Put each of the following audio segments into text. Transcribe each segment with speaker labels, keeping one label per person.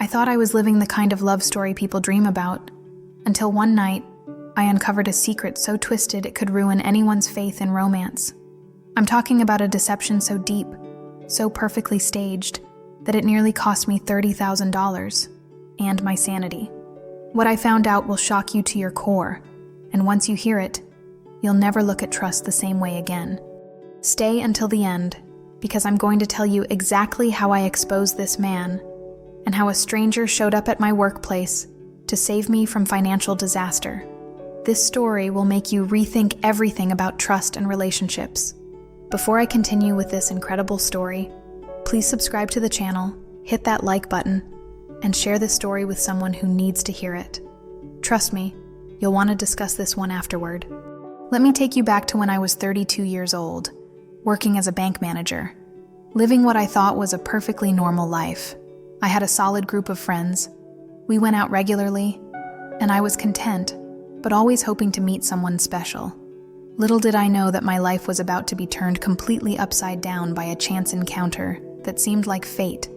Speaker 1: thought I was living the kind of love story people dream about, until one night, I uncovered a secret so twisted it could ruin anyone's faith in romance. I'm talking about a deception so deep, so perfectly staged, that it nearly cost me $30,000 and my sanity. What I found out will shock you to your core, and once you hear it, you'll never look at trust the same way again. Stay until the end, because I'm going to tell you exactly how I exposed this man and how a stranger showed up at my workplace to save me from financial disaster. This story will make you rethink everything about trust and relationships. Before I continue with this incredible story, please subscribe to the channel, hit that like button, and share this story with someone who needs to hear it. Trust me, you'll want to discuss this one afterward. Let me take you back to when I was 32 years old, working as a bank manager, living what I thought was a perfectly normal life. I had a solid group of friends. We went out regularly, and I was content, but always hoping to meet someone special. Little did I know that my life was about to be turned completely upside down by a chance encounter that seemed like fate,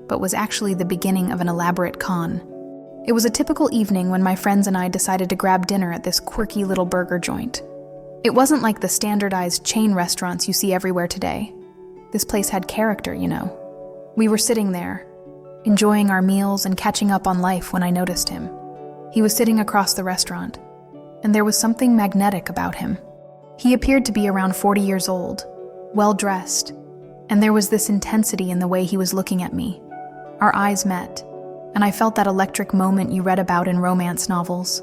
Speaker 1: but was actually the beginning of an elaborate con. It was a typical evening when my friends and I decided to grab dinner at this quirky little burger joint. It wasn't like the standardized chain restaurants you see everywhere today. This place had character, you know. We were sitting there, enjoying our meals and catching up on life when I noticed him. He was sitting across the restaurant, and there was something magnetic about him. He appeared to be around 40 years old, well-dressed, and there was this intensity in the way he was looking at me. Our eyes met, and I felt that electric moment you read about in romance novels.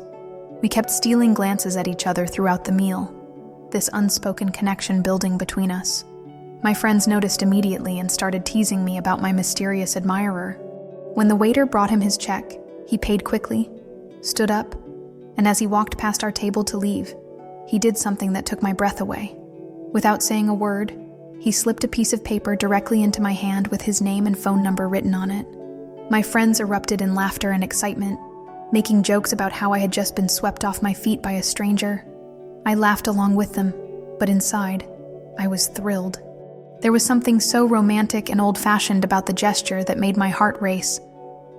Speaker 1: We kept stealing glances at each other throughout the meal, this unspoken connection building between us. My friends noticed immediately and started teasing me about my mysterious admirer. When the waiter brought him his check, he paid quickly, stood up, and as he walked past our table to leave, he did something that took my breath away. Without saying a word, he slipped a piece of paper directly into my hand with his name and phone number written on it. My friends erupted in laughter and excitement, making jokes about how I had just been swept off my feet by a stranger. I laughed along with them, but inside, I was thrilled. There was something so romantic and old-fashioned about the gesture that made my heart race.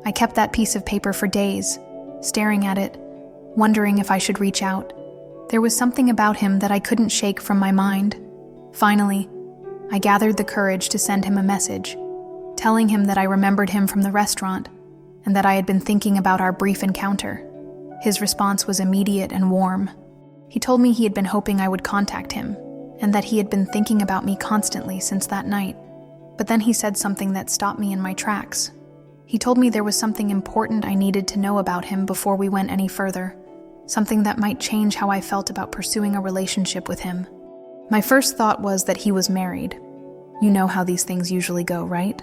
Speaker 1: I kept that piece of paper for days, staring at it, wondering if I should reach out. There was something about him that I couldn't shake from my mind. Finally, I gathered the courage to send him a message, telling him that I remembered him from the restaurant and that I had been thinking about our brief encounter. His response was immediate and warm. He told me he had been hoping I would contact him and that he had been thinking about me constantly since that night. But then he said something that stopped me in my tracks. He told me there was something important I needed to know about him before we went any further, something that might change how I felt about pursuing a relationship with him. My first thought was that he was married. You know how these things usually go, right?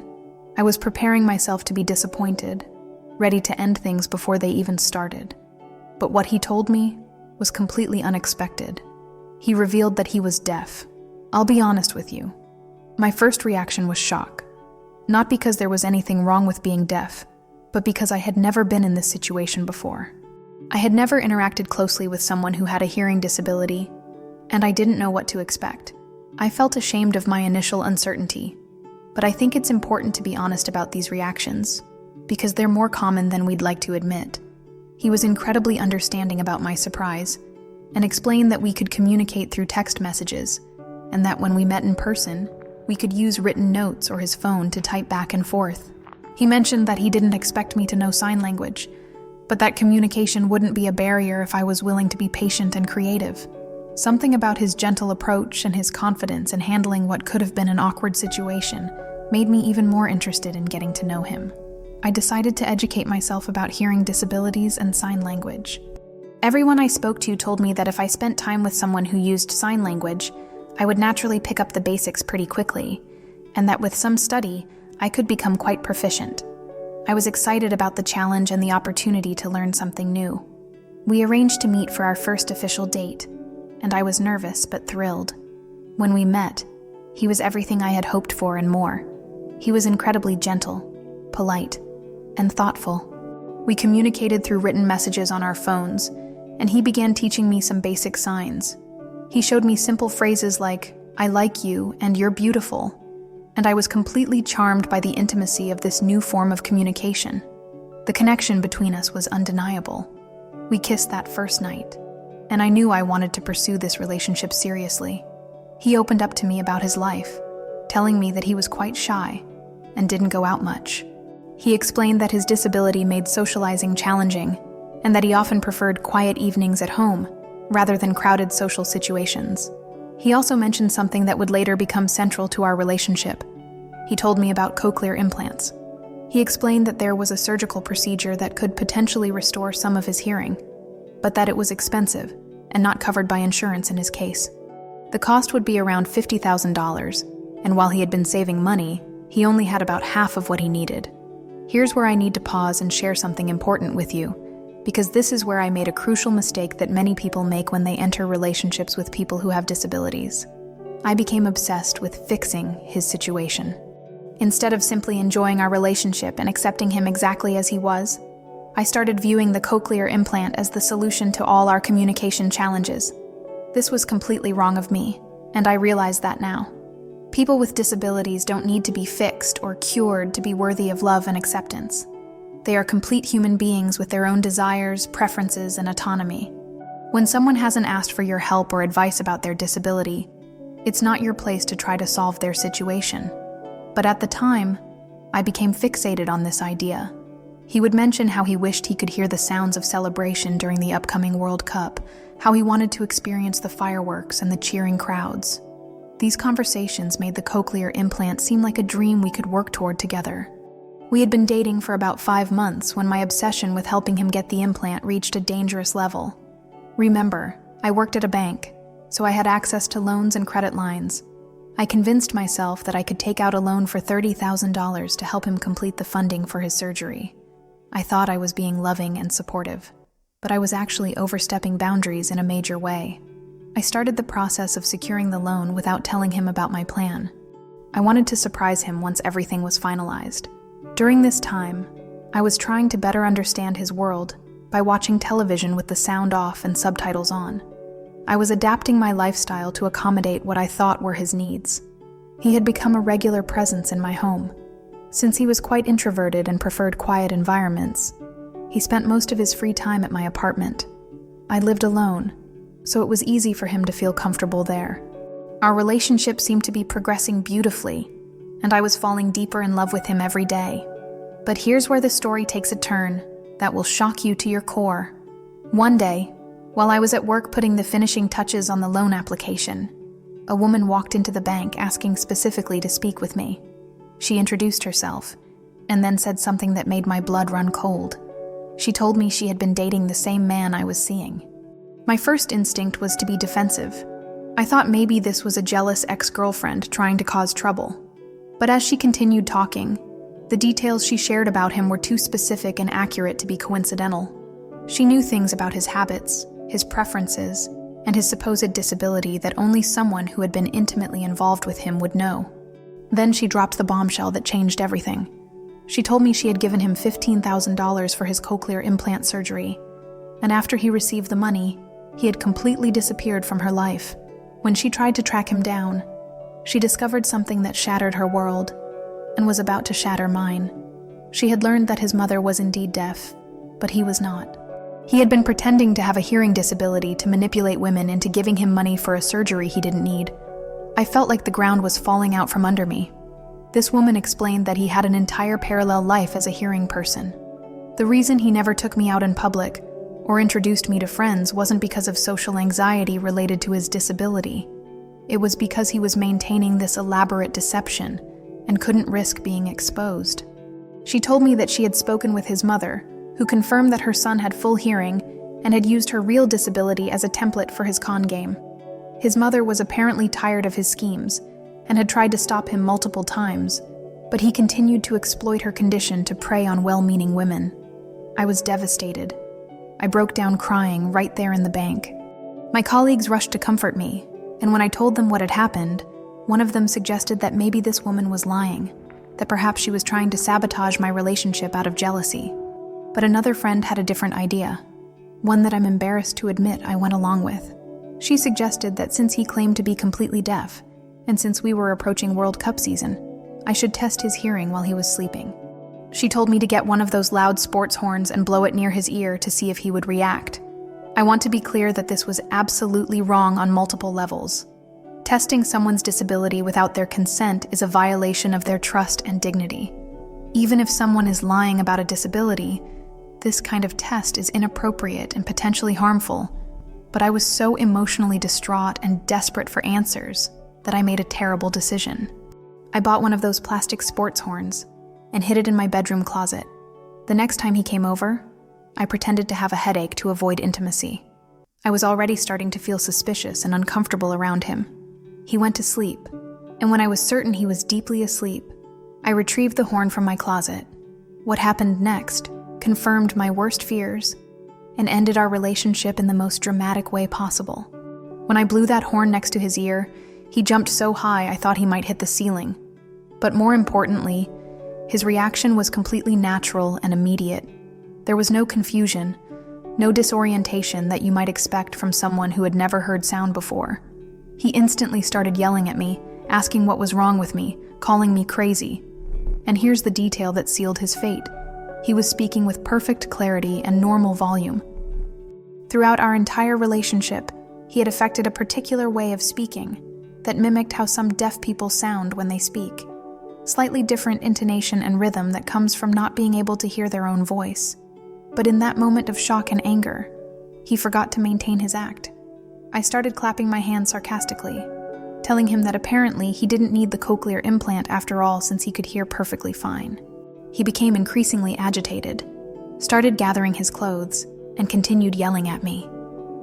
Speaker 1: I was preparing myself to be disappointed, ready to end things before they even started. But what he told me was completely unexpected. He revealed that he was deaf. I'll be honest with you. My first reaction was shock. Not because there was anything wrong with being deaf, but because I had never been in this situation before. I had never interacted closely with someone who had a hearing disability, and I didn't know what to expect. I felt ashamed of my initial uncertainty, but I think it's important to be honest about these reactions, because they're more common than we'd like to admit. He was incredibly understanding about my surprise, and explained that we could communicate through text messages, and that when we met in person, we could use written notes or his phone to type back and forth. He mentioned that he didn't expect me to know sign language, but that communication wouldn't be a barrier if I was willing to be patient and creative. Something about his gentle approach and his confidence in handling what could have been an awkward situation made me even more interested in getting to know him. I decided to educate myself about hearing disabilities and sign language. Everyone I spoke to told me that if I spent time with someone who used sign language, I would naturally pick up the basics pretty quickly, and that with some study, I could become quite proficient. I was excited about the challenge and the opportunity to learn something new. We arranged to meet for our first official date, and I was nervous but thrilled. When we met, he was everything I had hoped for and more. He was incredibly gentle, polite, and thoughtful. We communicated through written messages on our phones, and he began teaching me some basic signs. He showed me simple phrases like, "I like you," and "You're beautiful," and I was completely charmed by the intimacy of this new form of communication. The connection between us was undeniable. We kissed that first night, and I knew I wanted to pursue this relationship seriously. He opened up to me about his life, telling me that he was quite shy and didn't go out much. He explained that his disability made socializing challenging and that he often preferred quiet evenings at home rather than crowded social situations. He also mentioned something that would later become central to our relationship. He told me about cochlear implants. He explained that there was a surgical procedure that could potentially restore some of his hearing, but that it was expensive and not covered by insurance in his case. The cost would be around $50,000, and while he had been saving money, he only had about half of what he needed. Here's where I need to pause and share something important with you, because this is where I made a crucial mistake that many people make when they enter relationships with people who have disabilities. I became obsessed with fixing his situation. Instead of simply enjoying our relationship and accepting him exactly as he was, I started viewing the cochlear implant as the solution to all our communication challenges. This was completely wrong of me, and I realize that now. People with disabilities don't need to be fixed or cured to be worthy of love and acceptance. They are complete human beings with their own desires, preferences, and autonomy. When someone hasn't asked for your help or advice about their disability, it's not your place to try to solve their situation. But at the time, I became fixated on this idea. He would mention how he wished he could hear the sounds of celebration during the upcoming World Cup, how he wanted to experience the fireworks and the cheering crowds. These conversations made the cochlear implant seem like a dream we could work toward together. We had been dating for about 5 months when my obsession with helping him get the implant reached a dangerous level. Remember, I worked at a bank, so I had access to loans and credit lines. I convinced myself that I could take out a loan for $30,000 to help him complete the funding for his surgery. I thought I was being loving and supportive, but I was actually overstepping boundaries in a major way. I started the process of securing the loan without telling him about my plan. I wanted to surprise him once everything was finalized. During this time, I was trying to better understand his world by watching television with the sound off and subtitles on. I was adapting my lifestyle to accommodate what I thought were his needs. He had become a regular presence in my home. Since he was quite introverted and preferred quiet environments, he spent most of his free time at my apartment. I lived alone, so it was easy for him to feel comfortable there. Our relationship seemed to be progressing beautifully, and I was falling deeper in love with him every day. But here's where the story takes a turn that will shock you to your core. One day, while I was at work putting the finishing touches on the loan application, a woman walked into the bank asking specifically to speak with me. She introduced herself, and then said something that made my blood run cold. She told me she had been dating the same man I was seeing. My first instinct was to be defensive. I thought maybe this was a jealous ex-girlfriend trying to cause trouble. But as she continued talking, the details she shared about him were too specific and accurate to be coincidental. She knew things about his habits, his preferences, and his supposed disability that only someone who had been intimately involved with him would know. Then she dropped the bombshell that changed everything. She told me she had given him $15,000 for his cochlear implant surgery, and after he received the money, he had completely disappeared from her life. When she tried to track him down, she discovered something that shattered her world and was about to shatter mine. She had learned that his mother was indeed deaf, but he was not. He had been pretending to have a hearing disability to manipulate women into giving him money for a surgery he didn't need. I felt like the ground was falling out from under me. This woman explained that he had an entire parallel life as a hearing person. The reason he never took me out in public or introduced me to friends wasn't because of social anxiety related to his disability. It was because he was maintaining this elaborate deception and couldn't risk being exposed. She told me that she had spoken with his mother, who confirmed that her son had full hearing and had used her real disability as a template for his con game. His mother was apparently tired of his schemes and had tried to stop him multiple times, but he continued to exploit her condition to prey on well-meaning women. I was devastated. I broke down crying right there in the bank. My colleagues rushed to comfort me, and when I told them what had happened, one of them suggested that maybe this woman was lying, that perhaps she was trying to sabotage my relationship out of jealousy. But another friend had a different idea, one that I'm embarrassed to admit I went along with. She suggested that since he claimed to be completely deaf, and since we were approaching World Cup season, I should test his hearing while he was sleeping. She told me to get one of those loud sports horns and blow it near his ear to see if he would react. I want to be clear that this was absolutely wrong on multiple levels. Testing someone's disability without their consent is a violation of their trust and dignity. Even if someone is lying about a disability, this kind of test is inappropriate and potentially harmful. But I was so emotionally distraught and desperate for answers that I made a terrible decision. I bought one of those plastic sports horns and hid it in my bedroom closet. The next time he came over, I pretended to have a headache to avoid intimacy. I was already starting to feel suspicious and uncomfortable around him. He went to sleep, and when I was certain he was deeply asleep, I retrieved the horn from my closet. What happened next confirmed my worst fears and ended our relationship in the most dramatic way possible. When I blew that horn next to his ear, he jumped so high I thought he might hit the ceiling. But more importantly, his reaction was completely natural and immediate. There was no confusion, no disorientation that you might expect from someone who had never heard sound before. He instantly started yelling at me, asking what was wrong with me, calling me crazy. And here's the detail that sealed his fate. He was speaking with perfect clarity and normal volume. Throughout our entire relationship, he had affected a particular way of speaking that mimicked how some deaf people sound when they speak. Slightly different intonation and rhythm that comes from not being able to hear their own voice. But in that moment of shock and anger, he forgot to maintain his act. I started clapping my hands sarcastically, telling him that apparently he didn't need the Cochlear implant after all since he could hear perfectly fine. He became increasingly agitated, started gathering his clothes, and continued yelling at me.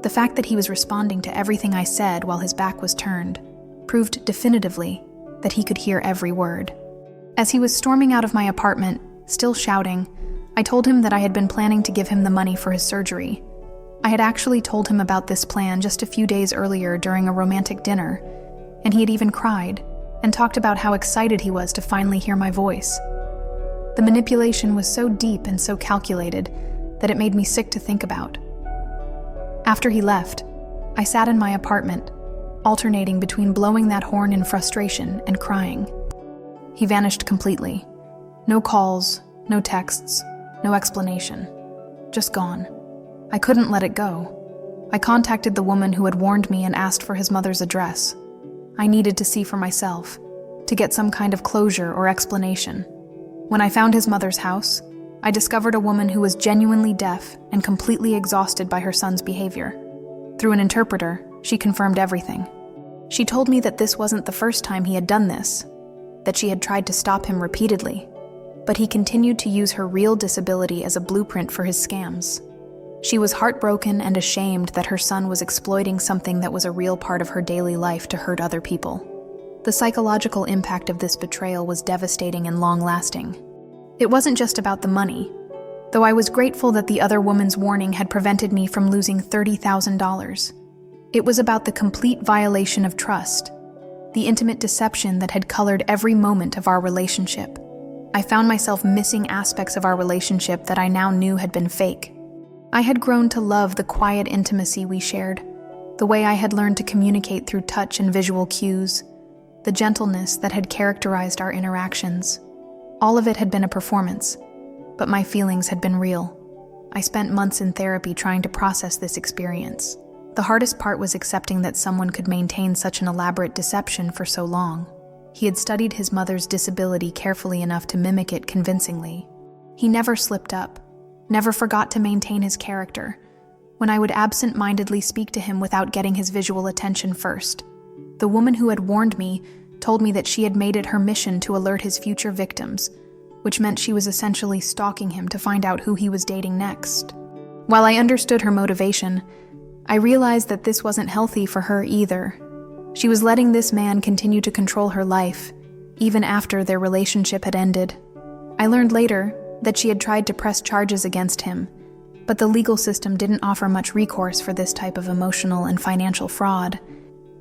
Speaker 1: The fact that he was responding to everything I said while his back was turned proved definitively that he could hear every word. As he was storming out of my apartment, still shouting, I told him that I had been planning to give him the money for his surgery. I had actually told him about this plan just a few days earlier during a romantic dinner, and he had even cried and talked about how excited he was to finally hear my voice. The manipulation was so deep and so calculated that it made me sick to think about. After he left, I sat in my apartment, alternating between blowing that horn in frustration and crying. He vanished completely. No calls, no texts, no explanation. Just gone. I couldn't let it go. I contacted the woman who had warned me and asked for his mother's address. I needed to see for myself, to get some kind of closure or explanation. When I found his mother's house, I discovered a woman who was genuinely deaf and completely exhausted by her son's behavior. Through an interpreter, she confirmed everything. She told me that this wasn't the first time he had done this, that she had tried to stop him repeatedly, but he continued to use her real disability as a blueprint for his scams. She was heartbroken and ashamed that her son was exploiting something that was a real part of her daily life to hurt other people. The psychological impact of this betrayal was devastating and long-lasting. It wasn't just about the money, though I was grateful that the other woman's warning had prevented me from losing $30,000. It was about the complete violation of trust, the intimate deception that had colored every moment of our relationship. I found myself missing aspects of our relationship that I now knew had been fake. I had grown to love the quiet intimacy we shared, the way I had learned to communicate through touch and visual cues, the gentleness that had characterized our interactions. All of it had been a performance, but my feelings had been real. I spent months in therapy trying to process this experience. The hardest part was accepting that someone could maintain such an elaborate deception for so long. He had studied his mother's disability carefully enough to mimic it convincingly. He never slipped up, never forgot to maintain his character, when I would absent-mindedly speak to him without getting his visual attention first. The woman who had warned me told me that she had made it her mission to alert his future victims, which meant she was essentially stalking him to find out who he was dating next. While I understood her motivation, I realized that this wasn't healthy for her either. She was letting this man continue to control her life, even after their relationship had ended. I learned later that she had tried to press charges against him, but the legal system didn't offer much recourse for this type of emotional and financial fraud.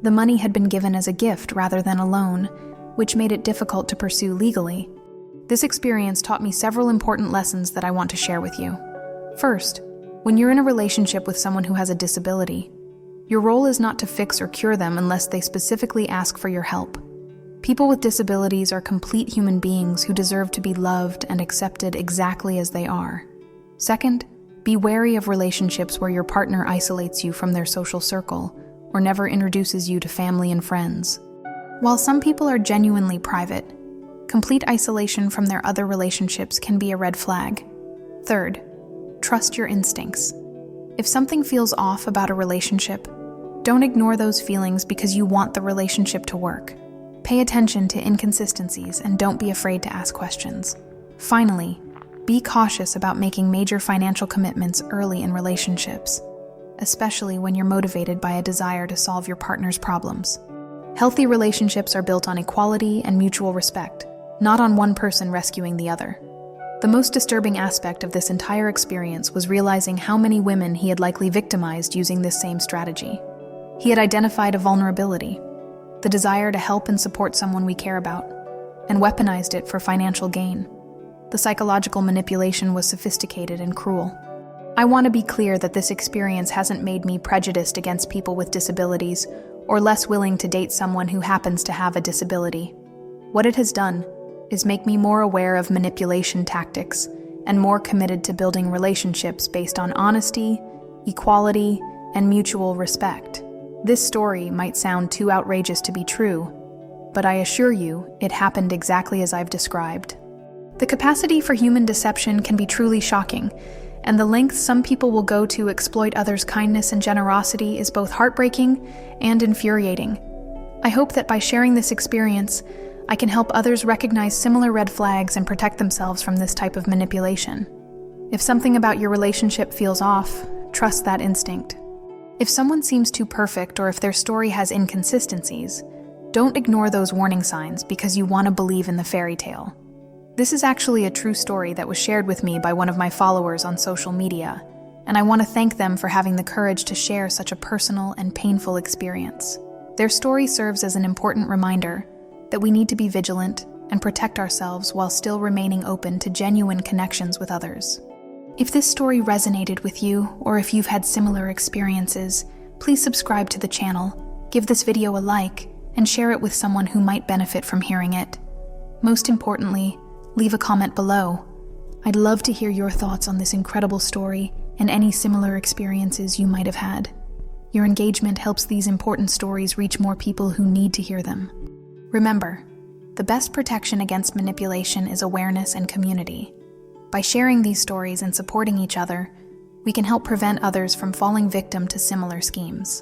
Speaker 1: The money had been given as a gift rather than a loan, which made it difficult to pursue legally. This experience taught me several important lessons that I want to share with you. First, when you're in a relationship with someone who has a disability, your role is not to fix or cure them unless they specifically ask for your help. People with disabilities are complete human beings who deserve to be loved and accepted exactly as they are. Second, be wary of relationships where your partner isolates you from their social circle or never introduces you to family and friends. While some people are genuinely private, complete isolation from their other relationships can be a red flag. Third, trust your instincts. If something feels off about a relationship, don't ignore those feelings because you want the relationship to work. Pay attention to inconsistencies and don't be afraid to ask questions. Finally, be cautious about making major financial commitments early in relationships, especially when you're motivated by a desire to solve your partner's problems. Healthy relationships are built on equality and mutual respect, not on one person rescuing the other. The most disturbing aspect of this entire experience was realizing how many women he had likely victimized using this same strategy. He had identified a vulnerability, the desire to help and support someone we care about, and weaponized it for financial gain. The psychological manipulation was sophisticated and cruel. I want to be clear that this experience hasn't made me prejudiced against people with disabilities or less willing to date someone who happens to have a disability. What it has done is make me more aware of manipulation tactics and more committed to building relationships based on honesty, equality, and mutual respect. This story might sound too outrageous to be true, but I assure you it happened exactly as I've described. The capacity for human deception can be truly shocking, and the lengths some people will go to exploit others' kindness and generosity is both heartbreaking and infuriating. I hope that by sharing this experience, I can help others recognize similar red flags and protect themselves from this type of manipulation. If something about your relationship feels off, trust that instinct. If someone seems too perfect or if their story has inconsistencies, don't ignore those warning signs because you want to believe in the fairy tale. This is actually a true story that was shared with me by one of my followers on social media, and I want to thank them for having the courage to share such a personal and painful experience. Their story serves as an important reminder that we need to be vigilant and protect ourselves while still remaining open to genuine connections with others. If this story resonated with you, or if you've had similar experiences, please subscribe to the channel, give this video a like, and share it with someone who might benefit from hearing it. Most importantly, leave a comment below. I'd love to hear your thoughts on this incredible story and any similar experiences you might have had. Your engagement helps these important stories reach more people who need to hear them. Remember, the best protection against manipulation is awareness and community. By sharing these stories and supporting each other, we can help prevent others from falling victim to similar schemes.